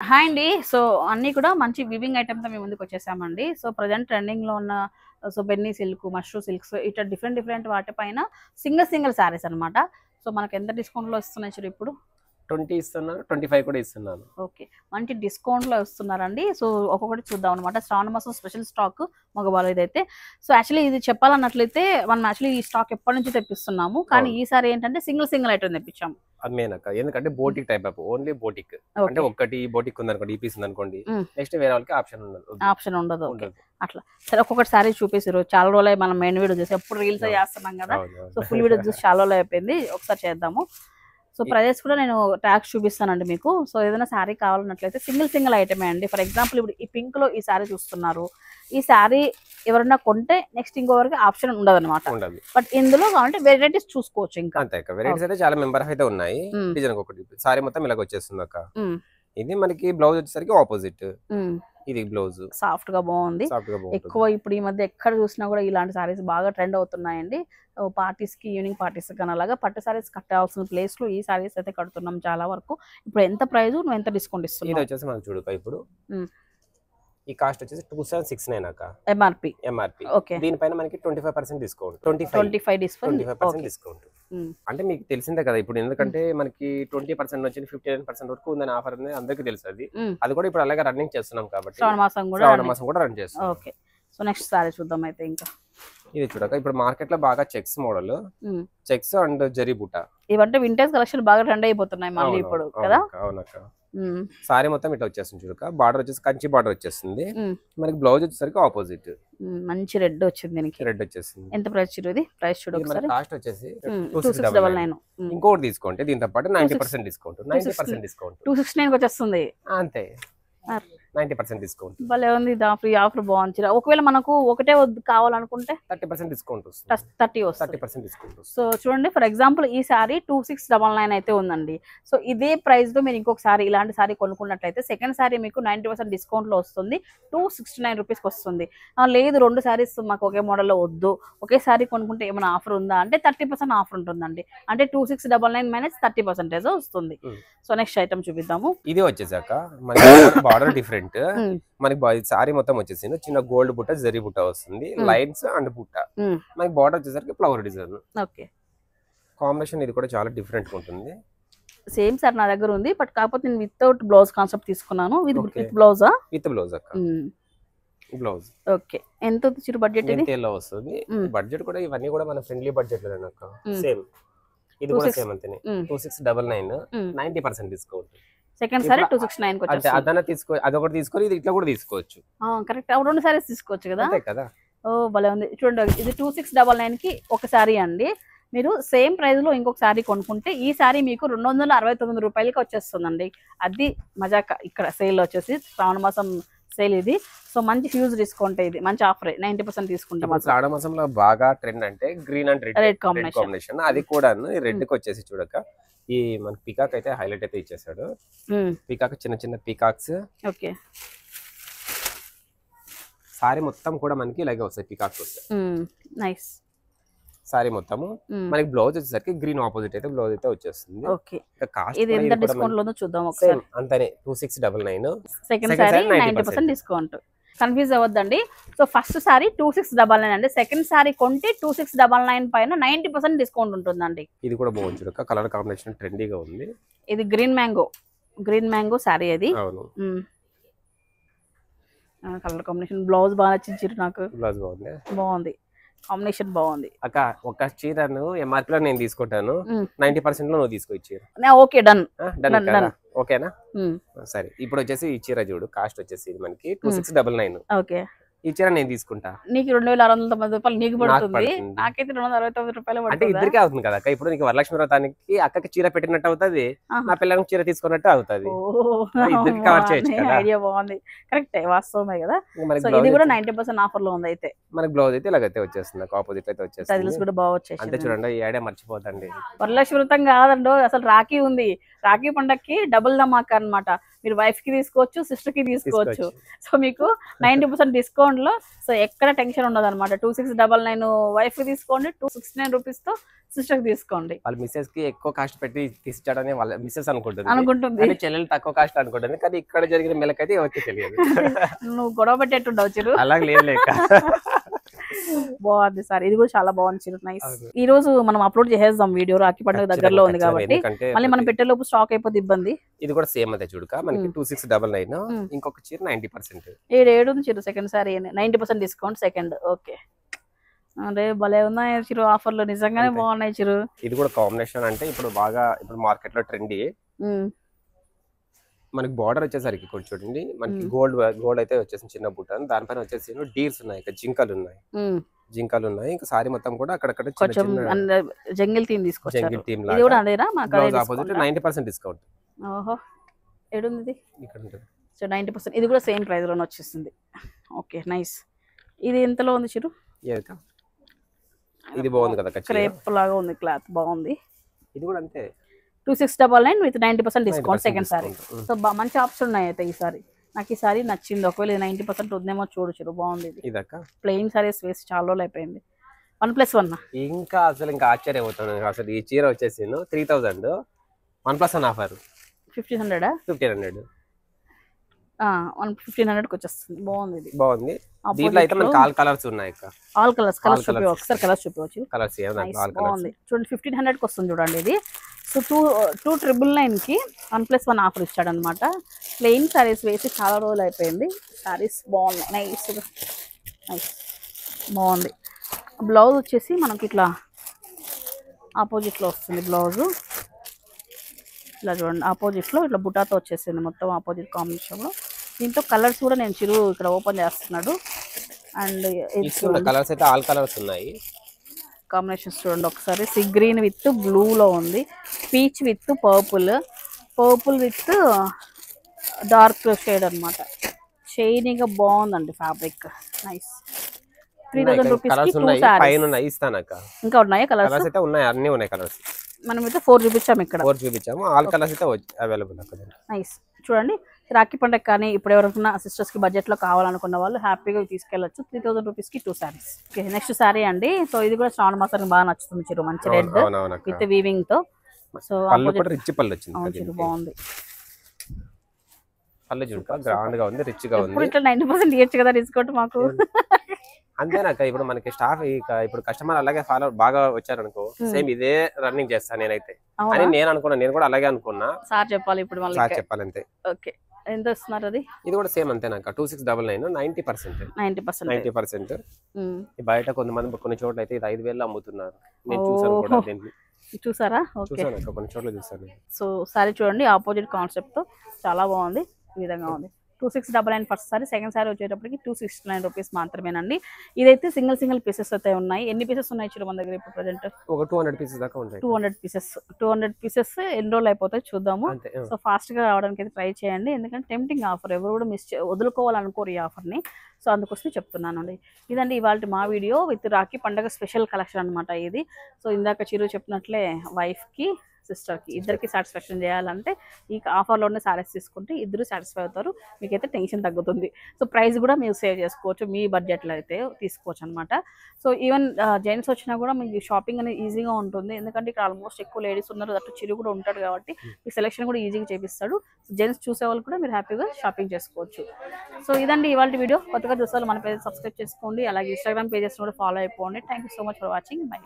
Hi అండి. So, అన్నీ కూడా మంచి వివింగ్ ఐటెమ్‌తో మీ ముందుకొచ్చేసామండి. సో, ప్రెజెంట్ ట్రెండింగ్‌లో ఉన్న బెన్నీ సిల్క్, మష్రూ సిల్క్స్ ఇట్లా డిఫరెంట్ డిఫరెంట్ వాటి పైన సింగిల్ శారీస్ అనమాట. సో, మనకెంత డిస్కౌంట్‌లో ఇస్తున్నాయి చూడు ఇప్పుడు. 20 ఇస్తున్నాను, 25 కూడా ఇస్తున్నాను. ఓకే. మంచి డిస్కౌంట్‌లో ఇస్తున్నారండి. సో, ఒక్కొక్కటి చూద్దాం అనమాట. శ్రావణ మాసం స్పెషల్ స్టాక్ మగవాళ్ళదైతే. సో, యాక్చువల్లీ ఇది చెప్పాలన్నట్లయితే మనం యాక్చువల్లీ ఈ స్టాక్ ఎప్పటి నుంచి తెప్పిస్తున్నాము. కానీ ఈసారి ఏంటంటే సింగిల్ ఐటెమ్ తెప్పించాము. అది మెయిన్ అక్క. ఎందుకంటే boutique type of only boutique. అంటే ఒక్కటి బోటిక్ ఉందనుకోండి, ఈ పీస్ ఉందనుకోండి, నెక్స్ట్ వేరే వాళ్ళకి ఆప్షన్ ఉండదు. అట్లా సరే, ఒక్కొక్కటి సారీ చూపిస్తారు. చాలా రోజులు మనం మెయిన్ వీడియో చేసి ఎప్పుడు రీల్స్ చేస్తున్నాం కదా. సో, ఫుల్ వీడియో చూసి చాలా రోజులు అయిపోయింది. ఒకసారి చేద్దాము. సో, ప్రైజెస్ కూడా నేను ట్యాగ్స్ చూపిస్తానండి మీకు. సో, ఏదైనా శారీ కావాలన్నట్లయితే సింగిల్ ఐటమే అండి. ఫర్ ఎగ్జాంపుల్ ఇప్పుడు ఈ పింక్ లో ఈ శారీ చూస్తున్నారు. ఈ శారీ ఎవరైనా కొంటే నెక్స్ట్ ఇంకోవరకు ఆప్షన్ ఉండదు అనమాట. బట్ ఇందులో కావాలంటే వెరైటీస్ చూసుకోవచ్చు. ఇంకా అంతే వెరైటీస్ అయితే చాలా మెంబర్ అయితే ఉన్నాయి. డిజైన్ ఒకటి శారీ మొత్తం ఇలాగ వచ్చేస్తుంది అక్క. ఇది మనకి బ్లౌజ్ వచ్చేసరికి ఆపోజిట్. ఇది బ్లౌజ్ సాఫ్ట్ గా బాగుంది. ఎక్కువ ఇప్పుడు ఈ మధ్య ఎక్కడ చూసినా కూడా ఇలాంటి సారీస్ బాగా ట్రెండ్ అవుతున్నాయండి. పార్టీస్ కి, ఈవినింగ్ పార్టీస్ కానీ అలాగా పట్టు సారీస్ కట్టాల్సిన ప్లేస్ లో ఈ సారీస్ అయితే కడుతున్నాం చాలా వరకు. ఇప్పుడు ఎంత ప్రైస్, నువ్వు ఎంత డిస్కౌంట్ ఇస్తున్నావు? ఇది వచ్చేసి మనం చూడక ఇప్పుడు ఈ కాస్ట్ వచ్చేసి 2769 అక్క. ఎంఆర్పి. ఓకే. దీనిపైన మనకి 25% డిస్కౌంట్. 25% డిస్కౌంట్. అంటే మీకు తెలిసిందే కదా ఇప్పుడు, ఎందుకంటే మనకి 20% నుంచి 59% వరకు ఉందని ఆఫర్ అనేది అందరికీ తెలుసు. అది కూడా ఇప్పుడు అలాగే రన్నింగ్ చేస్తున్నాం కాబట్టి శ్రావణ మాసం కూడా రన్ చేస్తున్నాం. ఓకే. సో నెక్స్ట్ సారీ చూద్దాం అయితే. ఇంకా ఇది చూడక ఇప్పుడు మార్కెట్ లో బాగా checks model, checks and zari బుట్ట ఇవంటే వింటేజ్ కలెక్షన్ బాగా ట్రెండ్ అయిపోతున్నాయి మళ్ళీ ఇప్పుడు కదా. అవునక్క. సారీ మొత్తం ఇట్లా వచ్చేస్తుంది చూడక. బార్డర్ వచ్చేసి కంచి బార్డర్ వచ్చేస్తుంది. మనకి బ్లౌజ్ వచ్చేసరికి ఆపోజిట్ మంచి రెడ్ వచ్చింది. దీనికి రెడ్ వచ్చేస్తుంది. ఎంత ప్రైస్ చూడు? ప్రైస్ చూడు ఒకసారి. కాస్ట్ వచ్చేసి 2699. ఇంకోటి తీసుకుంటే దీంతో పాటు 90% డిస్కౌంట్. 90% డిస్కౌంట్ 269 వచ్చేస్తుంది. అంతే, 90% డిస్కౌంట్. భలే ఉంది. ఫ్రీ ఆఫర్ బాగుంది. ఒకవేళ మనకు ఒకటే కావాలనుకుంటే 30% డిస్కౌంట్ వస్తుంది. 30% డిస్కౌంట్. సో చూడండి, ఫర్ ఎగ్జాంపుల్ ఈ సారీ 2699 అయితే ఉందండి. సో ఇదే ప్రైస్ లో మీరు ఇంకొక సారీ ఇలాంటి సారీ కొనుక్కున్నట్లయితే సెకండ్ సారీ మీకు 90% డిస్కౌంట్ లో వస్తుంది. 269 రూపీస్కి వస్తుంది. లేదు, రెండు సారీస్ మాకు ఒకే మోడల్లో వద్దు, ఒకే సారీ కొనుక్కుంటే ఏమైనా ఆఫర్ ఉందా అంటే 30% ఆఫర్ ఉంటుందండి. అంటే 2699 మైనస్ 30% వస్తుంది. సో నెక్స్ట్ ఐటమ్ చూపిద్దాము. ఇది వచ్చేసాక బార్డర్ డిఫరెంట్. మనకి సారీ మొత్తం వచ్చేసింది చిన్న గోల్డ్ బుట్ట, జరీ బుట్ట వస్తుంది, లైన్స్ అండ్ బుట్ట. మనకి బార్డర్ వచ్చేసరికి ఫ్లవర్ డిజైన్. ఓకే. కాంబినేషన్ ఇది కూడా చాలా డిఫరెంట్ ఉంటుంది. సేమ్ సార్ నా దగ్గర ఉంది, బట్ కాకపోతే నేను వితౌట్ బ్లౌజ్ కాన్సెప్ట్ తీసుకున్నాను. విత్ బ్లౌజా? విత్ బ్లౌజ్ అక్క. బ్లౌజ్. ఓకే. ఎంత వచ్చిరు బడ్జెట్? ఇది ఎలా వస్తుంది బడ్జెట్ కూడా? ఇవన్నీ కూడా మన ఫ్రెండ్లీ బడ్జెట్ లో అక్క. సేమ్ ఇది కూడా సేమ్ అంతేనే. 2699, 90% డిస్కౌంట్. సెకండ్ సారీ 269 కి వచ్చేస్తుంది. అదన తీసుకో, అదొకటి తీసుకొని ఇది ఇట్లా కూడా తీసుకోవచ్చు. కరెక్ట్. రెండు సారీస్ తీసుకోవచ్చు కదా. అంతే కదా. ఓ భలే ఉంది. చూడండి, ఇది 2699 కి ఒక సారీ అండి. మీరు సేమ్ ప్రైస్ లో ఇంకొక సారీ కొనుక్కుంటే ఈ సారీ మీకు 269 రూపాయలకి వచ్చేస్తుందండి. అది మజాక. ఇక్కడ సేల్ వచ్చేసి శ్రావణ మాసం సేల్ ఇది. సో మంచి హ్యూజ్ డిస్కౌంట్. ఇది మంచి ఆఫర్. 90% తీసుకుంటాం. శ్రావణ మాసంలో బాగా ట్రెండ్ అంటే గ్రీన్ అండ్ రెడ్ కాంబినేషన్. అది కూడా రెడ్ కి వచ్చేసి చూడక ఈ మన పీకాక్ అయితే హైలైట్ అయితే ఇచ్చేసాడు. పీకాక్ చిన్న చిన్న పీకాక్స్. ఓకే. సారీ మొత్తం కూడా మనకి ఇలాగే వస్తాయి, పీకాక్స్ వస్తాయి. నైస్. సారీ మొత్తము మనకి బ్లౌజ్ వచ్చేసరికి గ్రీన్ ఆపోజిట్ అయితే బ్లౌజ్ అయితే వచ్చేస్తుంది. ఓకే. ఇది ఎంత డిస్కౌంట్ లో చూద్దాం ఒకసారి. అంతనే 2699. Second sari 90% discount. కన్ఫ్యూజ్ అవ్వద్దండి. సో ఫస్ట్ సారీ 2699 అండి. సెకండ్ సారీ కొంటే 2699 పైన 90% డిస్కౌంట్ ఉంటుందండి. ఇది కూడా బాగుంది చూడక. కలర్ కాంబినేషన్ ట్రెండీగా ఉంది. ఇది గ్రీన్ మ్యాంగో సారీ. అది కలర్ కాంబినేషన్. బ్లౌజ్ బాగా నచ్చింది నాకు. బ్లౌజ్ బాగుంది. కాంబినేషన్ బాగుంది అక్క. ఒక చీరను ఎంఆర్పీ లో నేను తీసుకుంటాను, 90% లో నువ్వు తీసుకోవచ్చు. Okay, done. ఓకేనా? సరే. ఇప్పుడు వచ్చేసి ఈ చీర చూడు. కాస్ట్ వచ్చేసి మనకి 2699. ఓకే. ఈ చీర నేను తీసుకుంటా. నీకు 2690 రూపాయలు నీకు పడుతుంది, నాకైతే 269 రూపాయలు అంటే ఇద్దరికే అవుతుంది కదా అక్క. ఇప్పుడు నీకు వరలక్ష్మి వ్రతానికి అక్కకి చీర పెట్టినట్టు అవుతుంది, నా పిల్లలకి చీర తీసుకున్నట్టు అవుతుంది. ఇద్దరికి కవర్ చేయొచ్చు కదా. ఐడియా బాగుంది. కరెక్ట్, వాస్తవమే కదా. ఇది కూడా 90% ఆఫర్ లో ఉంది. అయితే మనకి బ్లౌజ్ అయితే ఇలాగైతే వచ్చేస్తుంది, ఆపోజిట్ అయితే వచ్చేస్తుంది. టైల్స్ కూడా బాగా వచ్చేసి. అంటే చూడండి, ఈ ఐడియా మర్చిపోతండి. వరలక్ష్మి వ్రతం కాదండి, అసలు రాఖీ ఉంది. రాఖీ పండక్కి డబుల్ ధమాకా అన్నమాట. మీరు వైఫ్ కి తీసుకోవచ్చు, సిస్టర్ కి తీసుకోవచ్చు. సో మీకు 90% డిస్కౌంట్ లో సో ఎక్కడ టెన్షన్ ఉండదు అనమాట. 2699 వైఫ్ కి తీసుకోండి, 269 రూపీస్ తో సిస్టర్ కి తీసుకోండి. వాళ్ళ మిస్సెస్ కి ఎక్కువ కాస్ట్ పెట్టి తీసుకోవడమే వాళ్ళ మిస్సెస్ అనుకుంటుంది, చెల్లెలు తక్కువ కాస్ట్ అనుకుంటుంది. కానీ ఇక్కడ జరిగిన మెలకైతే ఎవరికి తెలియదు. నువ్వు గొడవ పెట్టేట్టుండవు చిరు. అలాగే లేదు లేక బాగుంది సార్, ఇది కూడా చాలా బాగుంది చిరు, నైస్. ఈ రోజు మనం అప్లోడ్ చేసేద్దాం వీడియో, రాఖీ పండుగ దగ్గరలో ఉంది కాబట్టి మళ్ళీ మనం పెట్టేలోపు స్టాక్ అయిపోతే ఇబ్బంది. ఇది కూడా సేమ్ అదే చూడక మనకి 2699, ఇంకొక చీర 90%. ఏడు ఉంది చిరు, second sari 90% discount second. Okay, అరే భలే ఉన్నాయి చిరు ఆఫర్లు, నిజంగానే బాగున్నాయి చిరు. ఇది కూడా కాంబినేషన్ అంటే ఇప్పుడు బాగా ఇప్పుడు మార్కెట్ లో ట్రెండీ. మనకి బార్డర్ వచ్చేసరికి ఇక్కడ చూడండి, మనకి గోల్డ్ అయితే వచ్చేసి చిన్న బుట్ట, దానిపైన వచ్చేసి డీర్స్ ఉన్నాయి, జింకలు ఉన్నాయి. ఇంకా సారీ మొత్తం కూడా అక్కడక్కడ జంగిల్ థీమ్ తీసుకొచ్చారు. జంగిల్ థీమ్ ఇది కూడా అదేనా? మాకు ఆపోజిట్ 90% డిస్కౌంట్. ఓహో, ఏడుంది ఇక్కడ ఉంటుంది. సో 90%, ఇది కూడా సేమ్ ప్రైస్ లోనే వచ్చేస్తుంది. Okay, nice. ఇది ఎంతలో ఉంది చిరు? ఇది బాగుంది కదా, క్రేప్ లాగా ఉంది, క్లాత్ బాగుంది. ఇది కూడా అంతే 2699 with 90% discount second sorry. So మంచి ఆప్షన్ ఉన్నాయి అయితే ఈసారి. నాకు ఈ సారీ నచ్చింది. ఒకవేళ 90% ఉందేమో చూడొచ్చు, బాగుంది. ఇది ప్లెయిన్ సారీస్ వేసి చాలా రోజులు అయిపోయింది. 1+1 ఇంకా అసలు ఇంకా ఆశ్చర్యం అవుతుంది. అసలు ఈ చీర వచ్చేసి 3000 1+1 ఆఫర్ 1500 1500కి వచ్చేస్తుంది. బాగుంది, ఇది బాగుంది. దీంట్లో అయితే మనకి ఆల్ కలర్స్ ఉన్నాయి. ఆల్ కలర్స్ ఒకసారి కలర్స్ చూపించవచ్చు. కలర్స్ బాగుంది చూడండి, 1500కి వస్తుంది చూడండి ఇది. సో 2999 కి 1+1 ఆఫర్ ఇచ్చాడు అనమాట. ప్లెయిన్ సారీస్ వేసి చాలా రోజులు అయిపోయింది. సారీస్ బాగున్నాయి, నైస్ బాగుంది. బ్లౌజ్ వచ్చేసి మనకి ఇట్లా ఆపోజిట్లో వస్తుంది. బ్లౌజు ఇలా చూడండి, ఆపోజిట్లో ఇట్లా బుటాతో వచ్చేసింది, మొత్తం ఆపోజిట్ కాంబినేషన్లో. దీంతో కలర్స్ కూడా నేను చిరు ఇక్కడ ఓపెన్ చేస్తున్నాడు. అండ్ కలర్స్ అయితే ఆల్ కలర్స్ ఉన్నాయి. కాంబినేషన్స్ చూడండి ఒకసారి. సీ గ్రీన్ విత్ బ్లూలో ఉంది, peach with purple with dark shade అనమాట. షైనీగా బాగుందండి ఫ్యాబ్రిక్, నైస్. 3000 రూపీస్ ఇంకా ఉన్నాయా కలర్స్? అయితే ఉన్నాయి, అన్ని ఉన్నాయి కలర్స్. మనమైతే 4 చూపించాము, ఇక్కడ 4 చూపించాము. ఆల్ కలర్స్ అయితే అవైలబుల్ అక్కడ. నైస్ చూడండి. రాఖీ పండుగ కానీ ఇప్పుడు ఎవరైనా సిస్టర్స్ కి బడ్జెట్ లో కావాలనుకున్న వాళ్ళు హ్యాపీగా తీసుకెళ్లొచ్చు. 3000 రూపీస్ కి 2 సారీస్. ఓకే, నెక్స్ట్ సారీ అండి. సో ఇది కూడా శ్రావణ మాసానికి బాగా నచ్చుతుంది చిరు, మంచి రెడ్ విత్ వీవింగ్ తో. సో రిచ్ పళ్ళు వచ్చింది, బాగుంది. పళ్ళు చూడక గ్రాండ్ గా ఉంది, రిచ్ గా ఉంది. ఇట్లా 90% ఇయొచ్చు కదా డిస్కౌంట్ మాకు. అంతేనాక ఇప్పుడు మనకి స్టాఫ్ ఇప్పుడు కస్టమర్ అలాగే ఫాలో బాగా వచ్చారనుకో, సేమ్ ఇదే రన్నింగ్ చేస్తాను నేనైతే అని నేను అనుకున్నా. నేను కూడా అలాగే అనుకున్నా. సార్ చెప్పాలి ఇప్పుడు మళ్ళీ, సార్ చెప్పాలి అంతే. ఓకే, ఎంత వస్తున్నారు అది? ఇది కూడా సేమ్ అంతేనాక 2699 90%. బయట కొంతమంది కొన్ని చోట్ల అయితే ఇది 5000 అమ్ముతున్నారు. నేను చూసాను కూడా, చూసారా? చూసాను, కొన్ని చోట్ల చూసాను. సో సారీ చూడండి, ఆపోజిట్ కాన్సెప్ట్ తో చాలా బాగుంది. ఈ విధంగా ఉంది. 2699 ఫస్ట్ సారీ. సెకండ్ సారీ వచ్చేటప్పటికి 269 రూపీస్ మాత్రమేనండి. ఇదైతే సింగిల్ పీసెస్ అయితే ఉన్నాయి. ఎన్ని పీసెస్ ఉన్నాయి చూడు మన దగ్గర ఇప్పుడు ప్రెజెంట్? ఒక 200 పీసెస్ దాకా ఉంటాయి. 200 పీసెస్ ఎన్ని రోజులు అయిపోతాయి చూద్దాము. సో ఫాస్ట్ గా రావడానికి అయితే ట్రై చేయండి, ఎందుకంటే టెంప్టింగ్ ఆఫర్, ఎవరు కూడా వదులుకోవాలనుకోరు ఈ ఆఫర్ ని. సో అందుకోసం చెప్తున్నానండి. ఇదండి ఇవాళ మా వీడియో విత్ రాఖీ పండుగ స్పెషల్ కలెక్షన్ అనమాట ఇది. సో ఇందాక చిరు చెప్పినట్లే వైఫ్ కి సిస్టర్ కి ఇద్దరికి సాటిస్ఫాక్షన్ చేయాలంటే ఈ ఆఫర్లోనే సారీస్ తీసుకుంటే ఇద్దరు సాటిస్ఫై అవుతారు, మీకైతే టెన్షన్ తగ్గుతుంది. సో ప్రైస్ కూడా మీరు సేవ్ చేసుకోవచ్చు, మీ బడ్జెట్లో అయితే తీసుకోవచ్చు అనమాట. సో ఈవెన్ జెంట్స్ వచ్చినా కూడా మీకు షాపింగ్ అనేది ఈజీగా ఉంటుంది, ఎందుకంటే ఇక్కడ ఆల్మోస్ట్ ఎక్కువ లేడీస్ ఉన్నారు, అటు చిరు కూడా ఉంటాడు కాబట్టి మీ సెలెక్షన్ కూడా ఈజీగా చేపిస్తాడు. జెంట్స్ చూసే వాళ్ళు కూడా మీరు హ్యాపీగా షాపింగ్ చేసుకోవచ్చు. సో ఇదండి ఇవాళ వీడియో. కొత్తగా చూసే వాళ్ళు మన పేజ్ సబ్స్క్రైబ్ చేసుకోండి, అలాగే ఇన్స్టాగ్రామ్ పేజెస్ కూడా ఫాలో అయిపోండి. Thank you so much for watching. By.